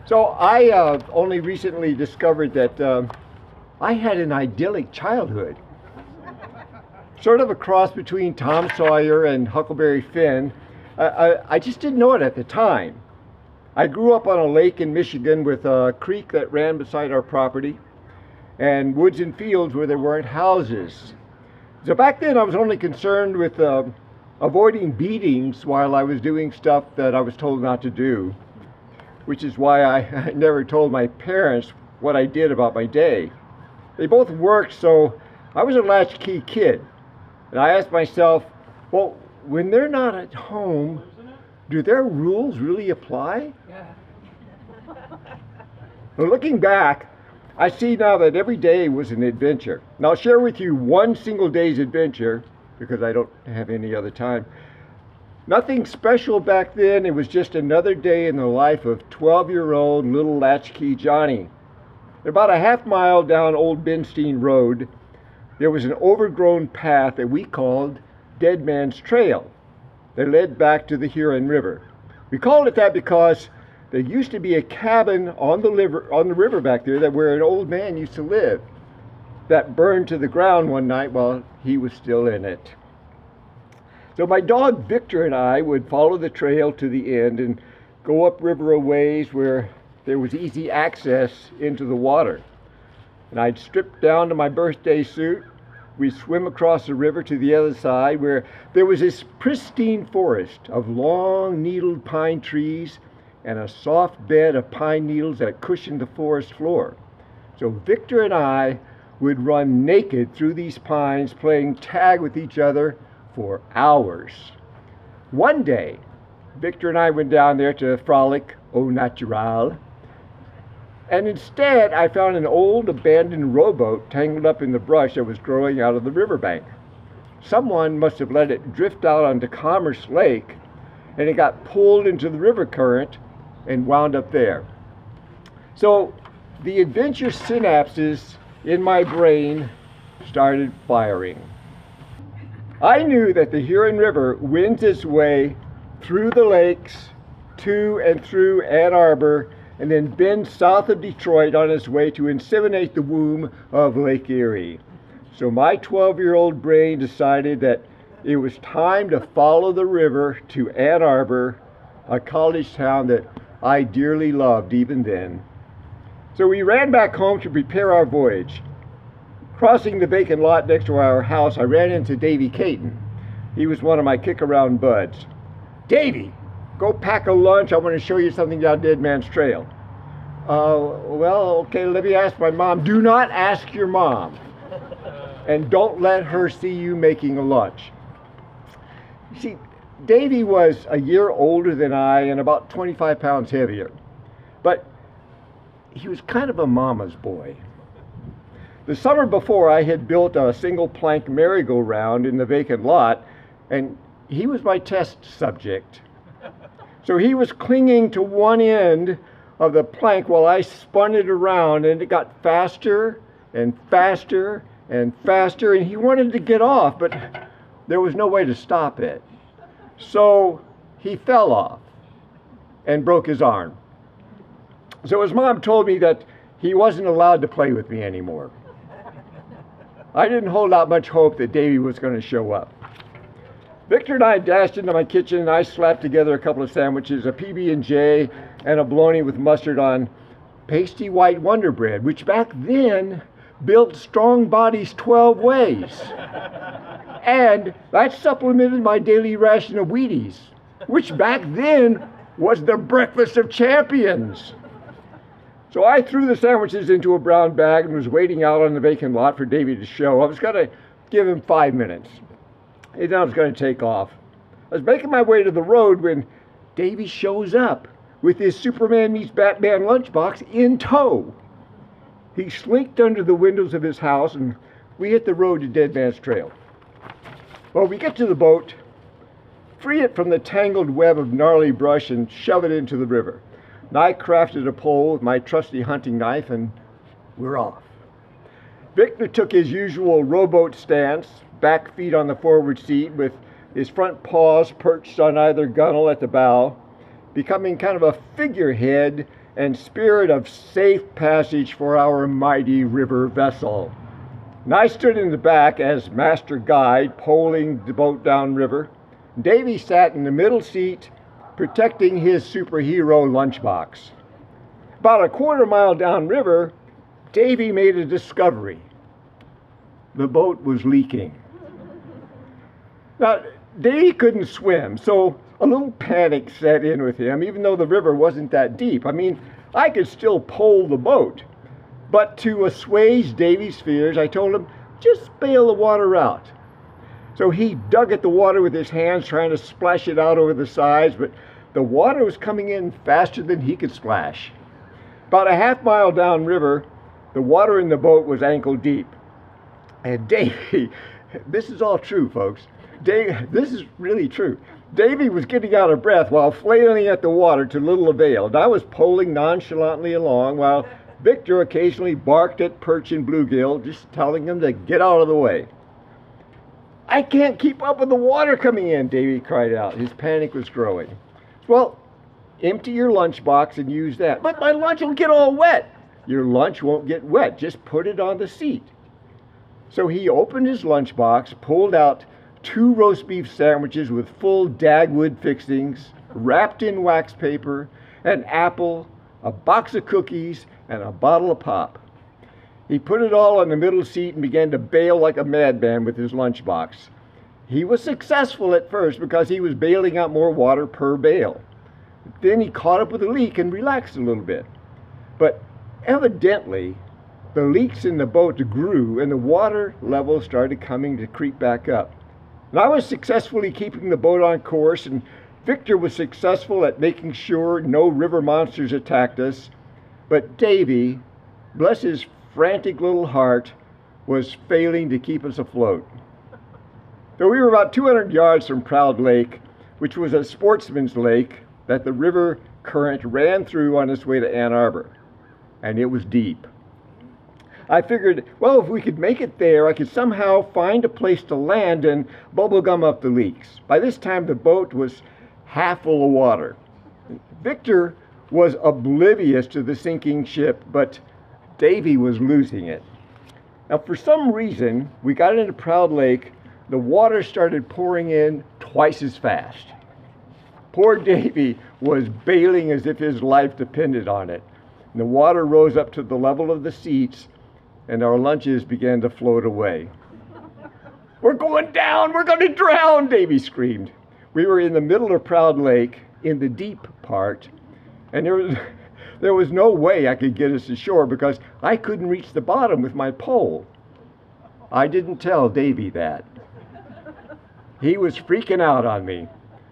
So I only recently discovered that I had an idyllic childhood. Sort of a cross between Tom Sawyer and Huckleberry Finn. I just didn't know it at the time. I grew up on a lake in Michigan with a creek that ran beside our property and woods and fields where there weren't houses. So back then I was only concerned with avoiding beatings while I was doing stuff that I was told not to do, which is why I never told my parents what I did about my day. They both worked, so I was a latchkey kid. And I asked myself, well, when they're not at home, do their rules really apply? Well, looking back, I see now that every day was an adventure. And I'll share with you one single day's adventure, because I don't have any other time. Nothing special back then. It was just another day in the life of 12-year-old little latchkey Johnny. About a half mile down Old Benstein Road, there was an overgrown path that we called Dead Man's Trail that led back to the Huron River. We called it that because there used to be a cabin on the river back there where an old man used to live that burned to the ground one night while he was still in it. So my dog Victor and I would follow the trail to the end and go upriver a ways where there was easy access into the water. And I'd strip down to my birthday suit. We'd swim across the river to the other side where there was this pristine forest of long needled pine trees and a soft bed of pine needles that cushioned the forest floor. So Victor and I would run naked through these pines playing tag with each other for hours. One day, Victor and I went down there to frolic au natural. And instead, I found an old abandoned rowboat tangled up in the brush that was growing out of the riverbank. Someone must have let it drift out onto Commerce Lake, and it got pulled into the river current and wound up there. So the adventure synapses in my brain started firing. I knew that the Huron River winds its way through the lakes to and through Ann Arbor and then bends south of Detroit on its way to inseminate the womb of Lake Erie. So my 12-year-old brain decided that it was time to follow the river to Ann Arbor, a college town that I dearly loved even then. So we ran back home to prepare our voyage. Crossing the vacant lot next to our house, I ran into Davy Caton. He was one of my kick-around buds. Davy, go pack a lunch. I want to show you something down Dead Man's Trail. Well, okay, let me ask my mom. Do not ask your mom. And don't let her see you making a lunch. You see, Davy was a year older than I and about 25 pounds heavier. But he was kind of a mama's boy. The summer before, I had built a single plank merry-go-round in the vacant lot, and he was my test subject. So he was clinging to one end of the plank while I spun it around, and it got faster and faster and faster, and he wanted to get off, but there was no way to stop it. So he fell off and broke his arm. So his mom told me that he wasn't allowed to play with me anymore. I didn't hold out much hope that Davy was going to show up. Victor and I dashed into my kitchen and I slapped together a couple of sandwiches, a PB&J and a bologna with mustard on pasty white Wonder Bread, which back then built strong bodies 12 ways. And that supplemented my daily ration of Wheaties, which back then was the breakfast of champions. So I threw the sandwiches into a brown bag and was waiting out on the vacant lot for Davy to show. I was going to give him 5 minutes. And then I was going to take off. I was making my way to the road when Davy shows up with his Superman meets Batman lunchbox in tow. He slinked under the windows of his house and we hit the road to Dead Man's Trail. Well, we get to the boat, free it from the tangled web of gnarly brush and shove it into the river. And I crafted a pole with my trusty hunting knife and we're off. Victor took his usual rowboat stance, back feet on the forward seat with his front paws perched on either gunwale at the bow, becoming kind of a figurehead and spirit of safe passage for our mighty river vessel. And I stood in the back as master guide, poling the boat downriver. Davy sat in the middle seat, protecting his superhero lunchbox. About a quarter mile downriver, Davy made a discovery. The boat was leaking. Now, Davy couldn't swim, so a little panic set in with him, even though the river wasn't that deep. I mean, I could still pole the boat. But to assuage Davy's fears, I told him, just bail the water out. So he dug at the water with his hands, trying to splash it out over the sides, but the water was coming in faster than he could splash. About a half mile downriver, the water in the boat was ankle deep. And Davy, this is all true, folks. This is really true. Davy was getting out of breath while flailing at the water to little avail, and I was poling nonchalantly along while Victor occasionally barked at perch and bluegill, just telling them to get out of the way. I can't keep up with the water coming in, Davy cried out. His panic was growing. Well, empty your lunchbox and use that. But my lunch will get all wet. Your lunch won't get wet. Just put it on the seat. So he opened his lunchbox, pulled out 2 roast beef sandwiches with full Dagwood fixings, wrapped in wax paper, an apple, a box of cookies, and a bottle of pop. He put it all on the middle seat and began to bail like a madman with his lunchbox. He was successful at first because he was bailing out more water per bail. Then he caught up with the leak and relaxed a little bit. But evidently, the leaks in the boat grew and the water level started coming to creep back up. And I was successfully keeping the boat on course, and Victor was successful at making sure no river monsters attacked us. But Davy, bless his frantic little heart, was failing to keep us afloat. So we were about 200 yards from Proud Lake, which was a sportsman's lake that the river current ran through on its way to Ann Arbor. And it was deep. I figured, well, if we could make it there, I could somehow find a place to land and bubblegum up the leaks. By this time, the boat was half full of water. Victor was oblivious to the sinking ship, but Davy was losing it. Now, for some reason, we got into Proud Lake, the water started pouring in twice as fast. Poor Davy was bailing as if his life depended on it. And the water rose up to the level of the seats, and our lunches began to float away. We're going down! We're going to drown! Davy screamed. We were in the middle of Proud Lake, in the deep part, and there was no way I could get us ashore because I couldn't reach the bottom with my pole. I didn't tell Davy that. He was freaking out on me.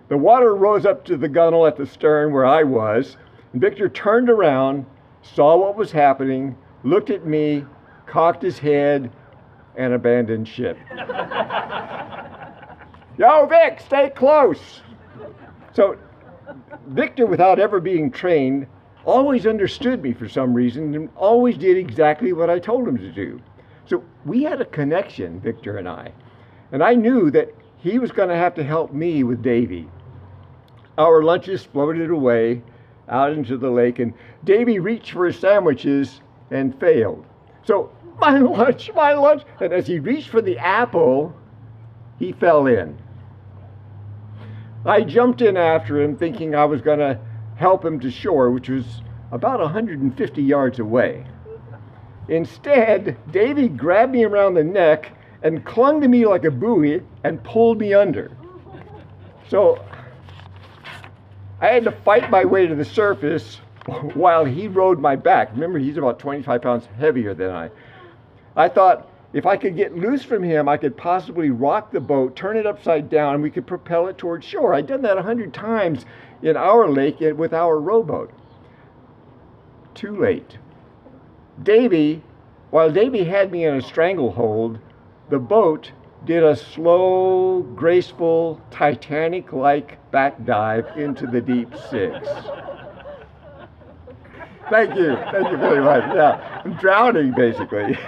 The water rose up to the gunwale at the stern where I was, and Victor turned around, saw what was happening, looked at me, cocked his head, and abandoned ship. Yo, Vic, stay close! So Victor, without ever being trained, always understood me for some reason and always did exactly what I told him to do. So we had a connection, Victor and I knew that he was going to have to help me with Davy. Our lunches floated away out into the lake, and Davy reached for his sandwiches and failed. So, my lunch, and as he reached for the apple, he fell in. I jumped in after him, thinking I was going to help him to shore, which was about 150 yards away. Instead, Davy grabbed me around the neck and clung to me like a buoy and pulled me under. So I had to fight my way to the surface while he rode my back. Remember, he's about 25 pounds heavier than I. I thought if I could get loose from him, I could possibly rock the boat, turn it upside down, and we could propel it towards shore. I'd done that 100 times in our lake with our rowboat. Too late. While Davy had me in a stranglehold, the boat did a slow, graceful, Titanic-like back dive into the deep six. Thank you very much. Yeah, I'm drowning basically.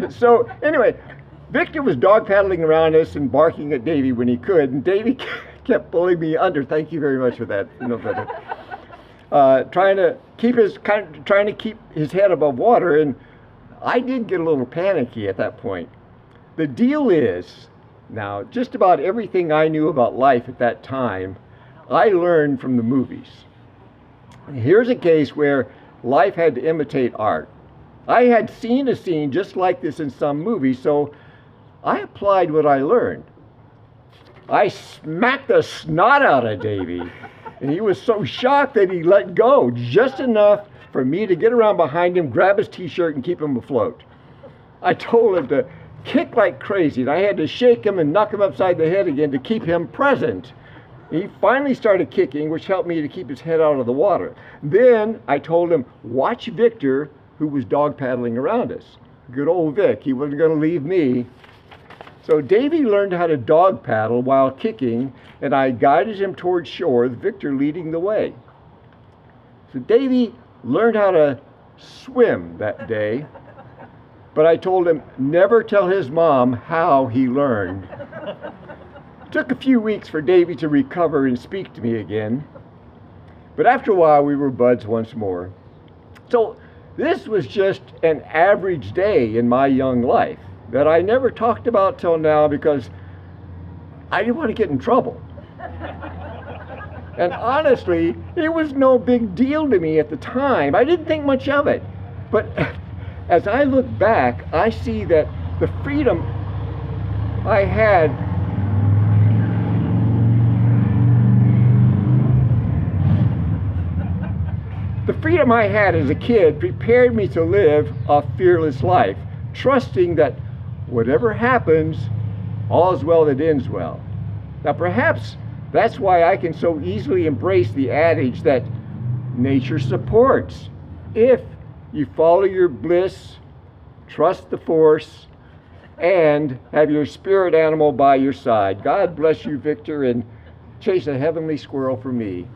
So anyway, Victor was dog paddling around us and barking at Davy when he could, and Davy kept pulling me under. Thank you very much for that. trying to keep his head above water, and I did get a little panicky at that point. The deal is, now, just about everything I knew about life at that time, I learned from the movies. Here's a case where life had to imitate art. I had seen a scene just like this in some movie, so I applied what I learned. I smacked the snot out of Davy, and he was so shocked that he let go, just enough for me to get around behind him, grab his t-shirt, and keep him afloat. I told him to kick like crazy, and I had to shake him and knock him upside the head again to keep him present. He finally started kicking, which helped me to keep his head out of the water. Then I told him, watch Victor, who was dog paddling around us. Good old Vic, he wasn't going to leave me. So Davy learned how to dog paddle while kicking, and I guided him towards shore, with Victor leading the way. So Davy learned how to swim that day, but I told him never tell his mom how he learned. It took a few weeks for Davy to recover and speak to me again, but after a while we were buds once more. So this was just an average day in my young life that I never talked about till now because I didn't want to get in trouble. And honestly, it was no big deal to me at the time. I didn't think much of it. But as I look back, I see that the freedom I had as a kid prepared me to live a fearless life, trusting that whatever happens, all is well that ends well. Now perhaps that's why I can so easily embrace the adage that nature supports. If you follow your bliss, trust the force, and have your spirit animal by your side. God bless you, Victor, and chase a heavenly squirrel for me.